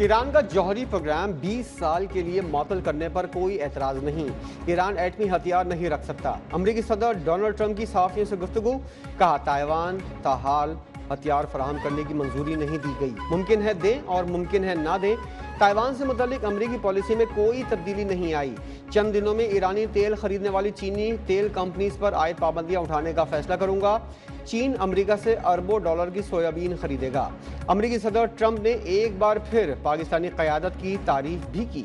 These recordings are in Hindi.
ईरान का जौहरी प्रोग्राम 20 साल के लिए मअतल करने पर कोई एतराज़ नहीं। ईरान एटमी हथियार नहीं रख सकता। अमरीकी सदर डोनाल्ड ट्रंप की सहाफ़ियों से गुफ्तगू, कहा ताइवान ताहाल हथियार फराहम करने की मंजूरी नहीं दी गई। मुमकिन है दें और मुमकिन है ना दें। ताइवान से मुतल्लिक अमरीकी पॉलिसी में कोई तब्दीली नहीं आई। चंद दिनों में ईरानी तेल खरीदने वाली चीनी तेल कंपनीज पर आयद पाबंदियां उठाने का फैसला करूंगा। चीन अमेरिका से अरबों डॉलर की सोयाबीन खरीदेगा। अमरीकी सदर ट्रंप ने एक बार फिर पाकिस्तानी क़यादत की तारीफ भी की।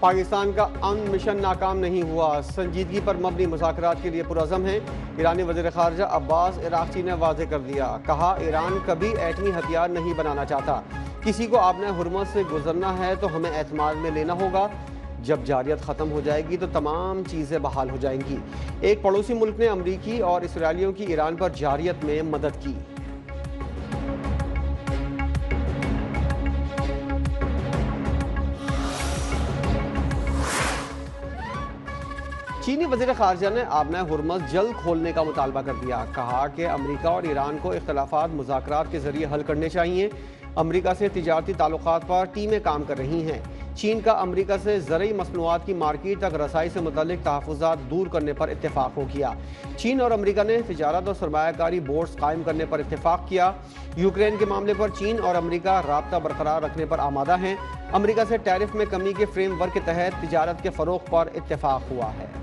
पाकिस्तान का अमन मिशन नाकाम नहीं हुआ। संजीदगी पर मबनी मुज़ाकरात के लिए पुरअज़म है। ईरानी वज़ीर ख़ारजा अब्बास इराक़ची ने वाज़ेह कर दिया, कहा ईरान कभी एटमी हथियार नहीं बनाना चाहता। किसी को आपने हुर्मत से गुजरना है तो हमें एतमाद में लेना होगा। जब जारियत ख़त्म हो जाएगी तो तमाम चीज़ें बहाल हो जाएंगी। एक पड़ोसी मुल्क ने अमरीकी और इसराइलियों की ईरान पर जारियत में मदद की। चीनी वज़ीर ख़ारजा ने आबना हुर्मज़ जल्द खोलने का मुतालबा कर दिया। कहा कि अमरीका और ईरान को इख्तलाफात मुज़ाकरात के ज़रिए हल करने चाहिए। अमरीका से तिजारती ताल्लुकात पर टीमें काम कर रही हैं। चीन का अमरीका से ज़रई मसनूआत की मार्केट तक रसाई से मुतल्लिक तहफ़्फ़ुज़ात दूर करने पर इत्तेफाक हो किया। चीन और अमरीका ने तिजारत और सरमायाकारी बोर्ड्स कायम करने पर इत्तेफाक किया। यूक्रेन के मामले पर चीन और अमरीका राब्ता बरकरार रखने पर आमादा हैं। अमरीका से टैरिफ में कमी के फ्रेमवर्क के तहत तिजारत के फ़रोग़ पर इत्तेफाक हुआ है।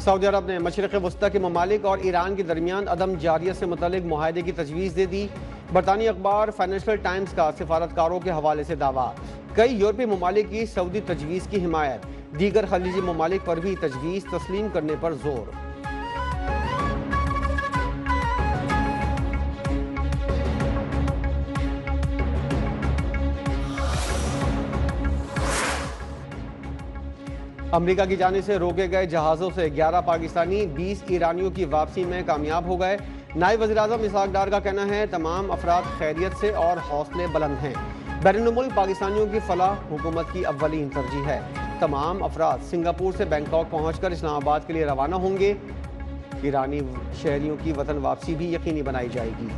सऊदी अरब ने मशरिक़ वस्ता के ममालिक और ईरान के दरमियान अदम जारियत से मुतल्लिक़ मुआहदे की तजवीज़ दे दी। बरतानी अखबार फाइनेंशियल टाइम्स का सिफारतकारों के हवाले से दावा, कई यूरोपीय ममालिक की सऊदी तजवीज़ की हिमायत, दीगर खलीजी ममालिक पर भी तजवीज़ तस्लीम करने पर जोर। अमेरिका की जानिब से रोके गए जहाज़ों से 11 पाकिस्तानी 20 ईरानियों की वापसी में कामयाब हो गए। नायब वज़ीर-ए-आज़म इसहाक डार का कहना है तमाम अफराद खैरियत से और हौसले बुलंद हैं। बैरून-मुल्क पाकिस्तानियों की फलाह हुकूमत की अव्वलीन तरजीह है। तमाम अफराद सिंगापुर से बैंकॉक पहुँच कर इस्लामाबाद के लिए रवाना होंगे। ईरानी शहरियों की वतन वापसी भी यकीनी बनाई जाएगी।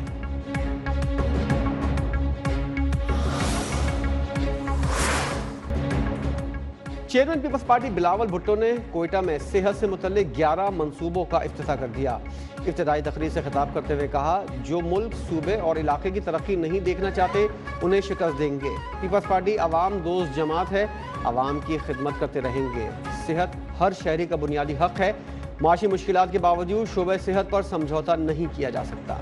चेयरमैन पीपल्स पार्टी बिलावल भुट्टो ने कोयटा में सेहत से मुतल्लिक 11 मंसूबों का इफ्तिताह कर दिया। इफ्तिताई तकरीर से खिताब करते हुए कहा, जो मुल्क सूबे और इलाके की तरक्की नहीं देखना चाहते उन्हें शिकस्त देंगे। पीपल्स पार्टी अवाम दोस्त जमात है, अवाम की खिदमत करते रहेंगे। सेहत हर शहरी का बुनियादी हक है। माशी मुश्किलात के बावजूद शोबे सेहत पर समझौता नहीं किया जा सकता।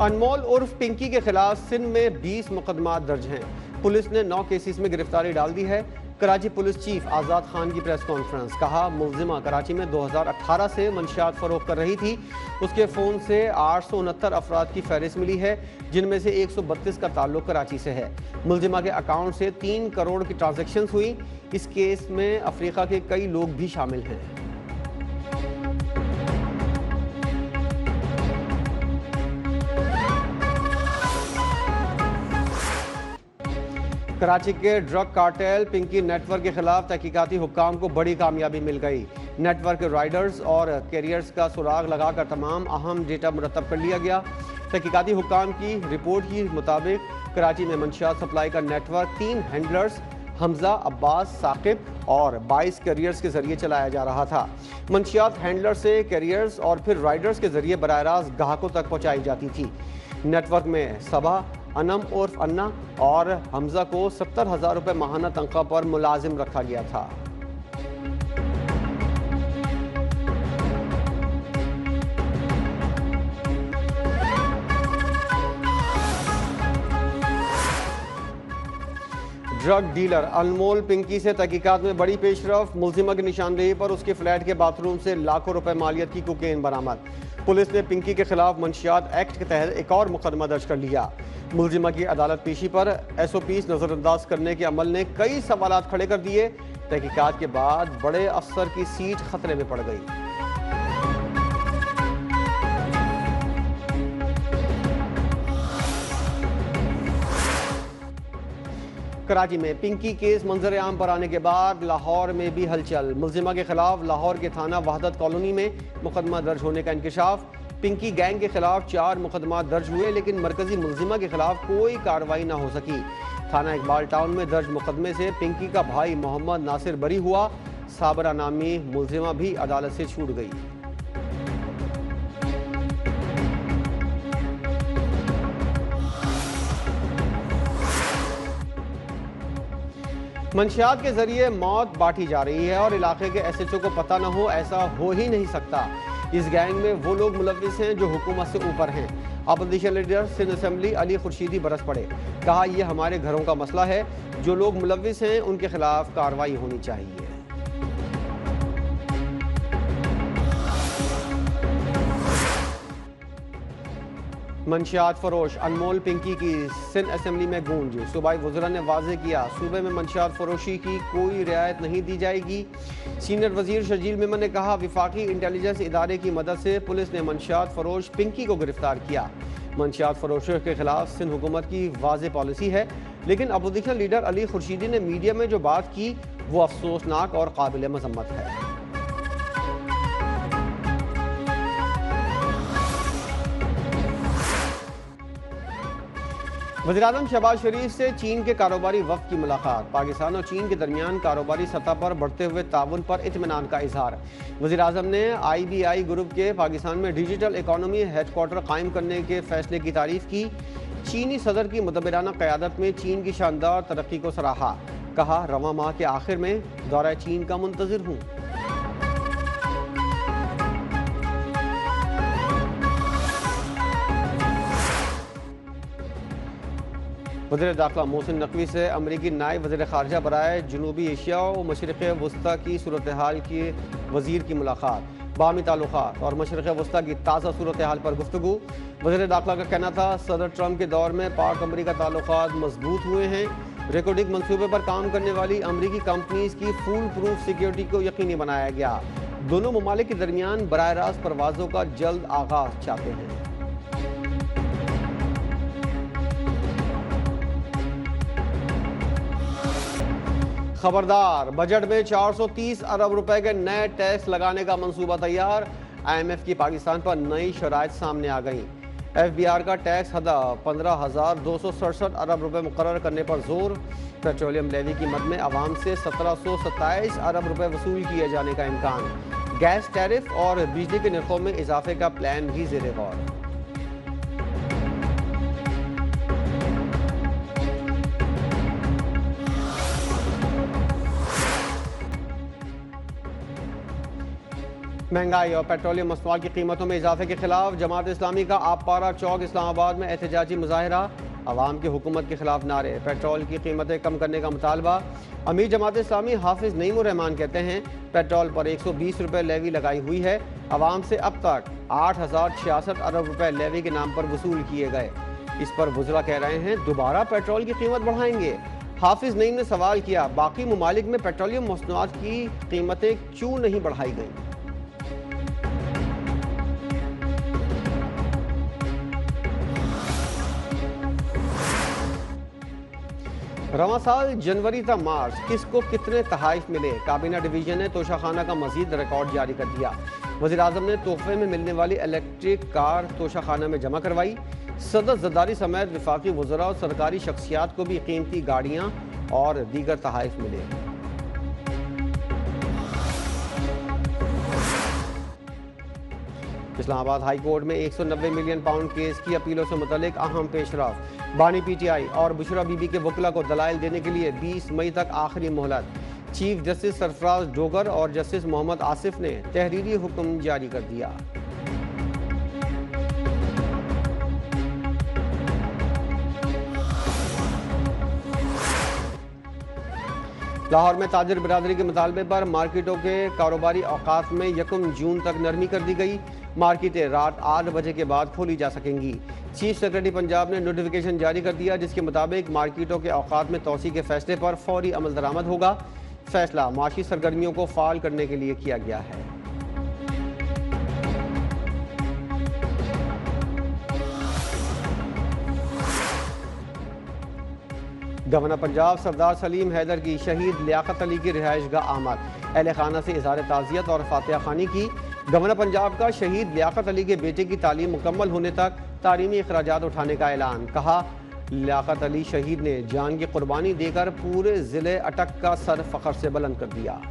अनमोल उर्फ पिंकी के खिलाफ सिंध में 20 मुकदमा दर्ज हैं। पुलिस ने 9 केसेस में गिरफ्तारी डाल दी है। कराची पुलिस चीफ आज़ाद खान की प्रेस कॉन्फ्रेंस, कहा मुलजिमा कराची में 2018 से मंशियात फरोख्त कर रही थी। उसके फ़ोन से 869 अफराद की फहरिस्त मिली है, जिनमें से 132 का ताल्लुक कराची से है। मुलजिमा के अकाउंट से 3 करोड़ की ट्रांजेक्शन हुई। इस केस में अफ्रीका के कई लोग भी शामिल हैं। कराची के ड्रग कार्टेल पिंकी नेटवर्क के खिलाफ तहकीकाती हुक्काम को बड़ी कामयाबी मिल गई। नेटवर्क के राइडर्स और कैरियर्स का सुराग लगाकर तमाम अहम डेटा मुरतब कर लिया गया। तहकीकाती हुक्काम की रिपोर्ट के मुताबिक कराची में मंशियात सप्लाई का नेटवर्क 3 हैंडलर्स हमजा, अब्बास, साकिब और 22 कैरियर्स के जरिए चलाया जा रहा था। मंशियात हैंडलर से कैरियर्स और फिर राइडर्स के जरिए बराह रास्त ग्राहकों तक पहुँचाई जाती थी। नेटवर्क में सबा, अनम उर्फ अन्ना और हमजा को 70,000 रुपये माहाना तनख्वाह पर मुलाजिम रखा गया था। ड्रग डीलर अनमोल पिंकी से तहकीकात में बड़ी पेशरफ। मुलजिमा की निशानदेही पर उसके फ्लैट के बाथरूम से लाखों रुपए मालियत की कोकेन बरामद। पुलिस ने पिंकी के खिलाफ मंशियात एक्ट के तहत एक और मुकदमा दर्ज कर लिया। मुलजिमा की अदालत पेशी पर SOPs नजरअंदाज करने के अमल ने कई सवालात खड़े कर दिए। तहकीकात के बाद बड़े अफसर की सीट खतरे में पड़ गई। कराची में पिंकी केस मंजर आम पर आने के बाद लाहौर में भी हलचल। मुलजिमा के खिलाफ लाहौर के थाना वहदत कॉलोनी में मुकदमा दर्ज होने का इंकशाफ। पिंकी गैंग के खिलाफ 4 मुकदमा दर्ज हुए, लेकिन मरकजी मुलजिमा के खिलाफ कोई कार्रवाई न हो सकी। थाना इकबाल टाउन में दर्ज मुकदमे से पिंकी का भाई मोहम्मद नासिर बरी हुआ। साबरा नामी मुलजिमा भी अदालत से छूट गई। मंशियात के जरिए मौत बांटी जा रही है और इलाके के SHO को पता न हो, ऐसा हो ही नहीं सकता। इस गैंग में वो लोग मुलविस हैं जो हुकूमत से ऊपर हैं। Opposition leader Sindh assembly Ali Khurshidi बरस पड़े। कहा, यह हमारे घरों का मसला है। जो लोग मुलविस हैं उनके खिलाफ कार्रवाई होनी चाहिए। मंशियात फरोश अनमोल पिंकी की सिंध असेंबली में गूंज। सूबाई वज़रा ने वाज़ेह किया, सूबे में मंशियात फरोशी की कोई रियायत नहीं दी जाएगी। सीनियर वजीर शर्जील मेमन ने कहा, विफाकी इंटेलिजेंस इदारे की मदद से पुलिस ने मंशियात फरोश पिंकी को गिरफ्तार किया। मंशियात फरोशों के खिलाफ सिंध हुकूमत की वाज़ेह पॉलिसी है, लेकिन अपोजिशन लीडर अली खुर्शीदी ने मीडिया में जो बात की वो अफसोसनाक और काबिल मजम्मत है। वज़ीर-ए-आज़म शहबाज शरीफ से चीन के कारोबारी वफ़द की मुलाकात। पाकिस्तान और चीन के दरमियान कारोबारी सतह पर बढ़ते हुए ताउन पर इत्मीनान का इजहार। वज़ीर-ए-आज़म ने IBI ग्रुप के पाकिस्तान में डिजिटल इकॉनमी हेडक्वार्टर कायम करने के फैसले की तारीफ की। चीनी सदर की मुदब्बिराना क़यादत में चीन की शानदार तरक्की को सराहा। कहा, रवां माह के आखिर में दौरा चीन का मुंतज़िर हूँ। वज़ीर दाखिला मोहसिन नकवी से अमरीकी नायब वज़ीर ख़ारजा बराए जनूबी एशिया और मशरिक़ वस्ता की सूरत हाल की वज़ीर की मुलाकात। बामी ताल्लुक़ात और मशरिक़ वस्ता की ताज़ा सूरत हाल पर गुफ्तगू। वज़ीर दाखिला का कहना था, सदर ट्रंप के दौर में पाक अमरीका ताल्लुक़ात मजबूत हुए हैं। रिकॉर्डिंग मनसूबे पर काम करने वाली अमरीकी कंपनीज की फूल प्रूफ सिक्योरिटी को यकीनी बनाया गया। दोनों ममालिक के दरमियान बराह रास्त परवाज़ों का जल्द आगाज़ चाहते हैं। खबरदार, बजट में 430 अरब रुपए के नए टैक्स लगाने का मंसूबा तैयार। IMF की पाकिस्तान पर नई शराइत सामने आ गई। FBR का टैक्स हद 15,267 अरब रुपए मुकर्रर करने पर जोर। पेट्रोलियम लेवी की मद में आवाम से 1727 अरब रुपए वसूल किए जाने का इम्कान। गैस टैरिफ और बिजली के निर्खों में इजाफे का प्लान भी ज़ेरे गौर। महंगाई और पेट्रोलियम मसनूआत की कीमतों में इजाफे के खिलाफ जमात इस्लामी का आपपारा चौक इस्लामाबाद में एहतजाजी मुजाहिरा। अवाम की हुकूमत के खिलाफ नारे। पेट्रोल की कीमतें कम करने का मुतालबा। अमीर जमात इस्लामी हाफिज नईमुर रहमान कहते हैं, पेट्रोल पर 120 रुपये लेवी लगाई हुई है। अवाम से अब तक 8,066 अरब रुपये लेवी के नाम पर वसूल किए गए। इस पर वज़रा कह रहे हैं, दोबारा पेट्रोल की कीमत बढ़ाएंगे। हाफिज नईम ने सवाल किया, बाकी ममालिक में पेट्रोलियम मसनूआत की कीमतें क्यों नहीं बढ़ाई गई? रवां साल जनवरी तक मार्च किसको कितने तहाइफ मिले? काबीना डिवीजन ने तोशाखाना का मजीद रिकॉर्ड जारी कर दिया। वज़ीर-ए-आज़म ने तोहफे में मिलने वाली इलेक्ट्रिक कार तोशाखाना में जमा करवाई। सदर जरदारी समेत विफाकी वज़रा और सरकारी शख्सियात को भी कीमती गाड़ियाँ और दीगर तहाइफ मिले। इस्लामाबाद हाई कोर्ट में 190 मिलियन पाउंड केस की अपीलों से मुतल्लिक अहम पेशरफ। बानी PTI और बुशरा बीबी के वकला को दलाइल देने के लिए 20 मई तक आखिरी मोहलत। चीफ जस्टिस सरफराज डोगर और जस्टिस मोहम्मद आसिफ ने तहरीरी हुक्म जारी कर दिया। लाहौर में ताजिर बिरादरी के मुतालबे पर मार्केटों के कारोबारी औकात में 1 जून तक नरमी कर दी गई। मार्केटें रात 8 बजे के बाद खोली जा सकेंगी। चीफ सेक्रेटरी पंजाब ने नोटिफिकेशन जारी कर दिया, जिसके मुताबिक मार्केटों के औकात में तोसी के फैसले पर फौरी अमल दरामद होगा। फैसला माशी सरगर्मियों को फाल करने के लिए किया गया है। गवर्नर पंजाब सरदार सलीम हैदर की शहीद लियाकत अली की रिहाइशगाह आमद, अहले खाना से इज़हार ताज़ियत और फातिहा खानी की। गवर्नर पंजाब का शहीद लियाकत अली के बेटे की तालीम मुकम्मल होने तक तालीमी अखराजात उठाने का ऐलान। कहा, लियाकत अली शहीद ने जान की कुर्बानी देकर पूरे ज़िले अटक का सर फ़ख्र से बुलंद कर दिया।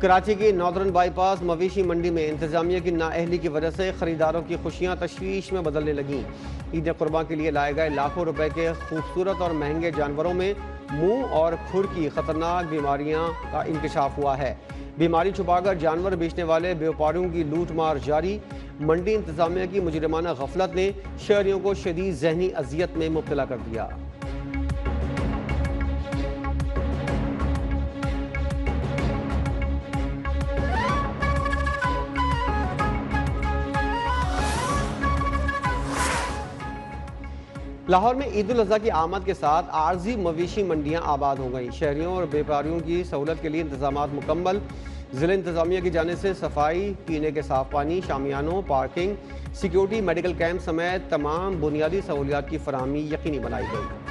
कराची की नॉर्दर्न बाईपास मवेशी मंडी में इंतजामिया की नाअहली की वजह से खरीदारों की खुशियां तशवीश में बदलने लगीं। ईद कुर्बान के लिए लाए गए लाखों रुपए के खूबसूरत और महंगे जानवरों में मुंह और खुर की खतरनाक बीमारियां का इंकशाफ हुआ है। बीमारी छुपाकर जानवर बेचने वाले व्यापारियों की लूट मार जारी। मंडी इंतजामिया की मुजरिमाना गफलत ने शहरियों को शदीद जहनी अजियत में मुब्तला कर दिया। लाहौर में ईद उल अज़हा की आमद के साथ आर्जी मवेशी मंडियां आबाद हो गईं। शहरियों और व्यापारियों की सहूलत के लिए इंतजामात मुकम्मल। ज़िला इंतजामिया की जानिब से सफाई, पीने के साफ पानी, शामियानों, पार्किंग, सिक्योरिटी, मेडिकल कैंप समेत तमाम बुनियादी सहूलियात की फराहमी यकीनी बनाई गई।